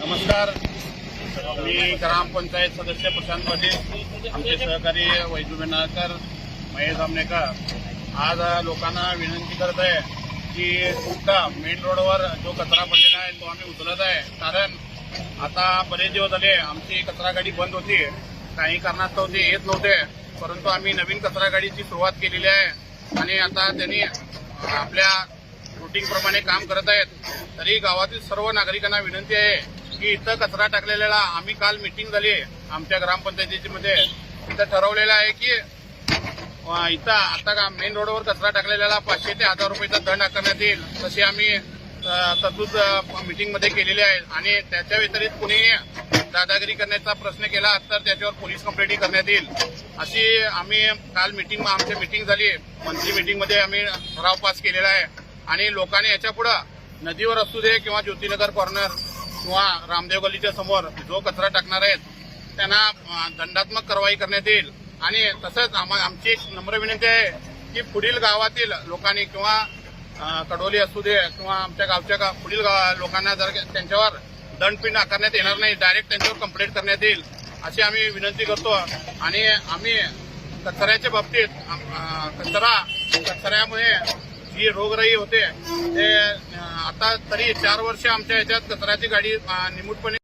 नमस्कार. मी ग्रामपंचायत सदस्य प्रशांत पाटील, आमचे सहकारी वैजू बेनाळकर, महेश आमनेकर आज लोकांना विनंती करत आहे की तुमचा मेन रोडवर जो कचरा पडलेला आहे तो आम्ही उचलत आहे. कारण आता बरेच दिवस झाले आमची कचरा गाडी बंद होती, काही कारणास्तव ते येत नव्हते. परंतु आम्ही नवीन कचरा गाडीची सुरुवात केलेली आहे आणि आता त्यांनी आपल्या रुटीनप्रमाणे काम करत आहेत. तरी गावातील सर्व नागरिकांना विनंती आहे की इथं कचरा टाकलेला आम्ही काल मीटिंग झाली आमच्या ग्रामपंचायतीमध्ये, इथं ठरवलेलं आहे की इथं आता मेन रोडवर कचरा टाकलेल्याला 500 ते 1000 रुपयाचा दंड आकारण्यात येईल. तशी आम्ही तरतूद मीटिंगमध्ये केलेली आहे आणि त्याच्या व्यतिरिक्त कुणी दादागिरी करण्याचा प्रश्न केला तर त्याच्यावर पोलीस कंप्लेंटही करण्यात येईल. अशी आम्ही काल आमची मीटिंग झाली, मंथली मीटिंगमध्ये आम्ही ठराव पास केलेला आहे. आणि लोकांनी याच्या पुढे नदीवर असू दे किंवा ज्योतिनगर कॉर्नर किंवा रामदेव गल्लीच्या समोर जो कचरा टाकणार आहेत त्यांना दंडात्मक कारवाई करण्यात येईल. आणि तसंच आमची एक नम्र विनंती आहे की पुढील गावातील लोकांनी किंवा कडोली असू दे किंवा आमच्या गावच्या पुढील लोकांना जर त्यांच्यावर दंडपिंड आकारण्यात येणार नाही, डायरेक्ट त्यांच्यावर कंप्लेंट करण्यात येईल अशी आम्ही विनंती करतो. आणि आम्ही कचऱ्याच्या बाबतीत कचऱ्यामुळे जी रोगराई होते ते आता तरी 4 वर्ष आमच्या ह्याच्यात कचऱ्याची गाडी निमूटपणे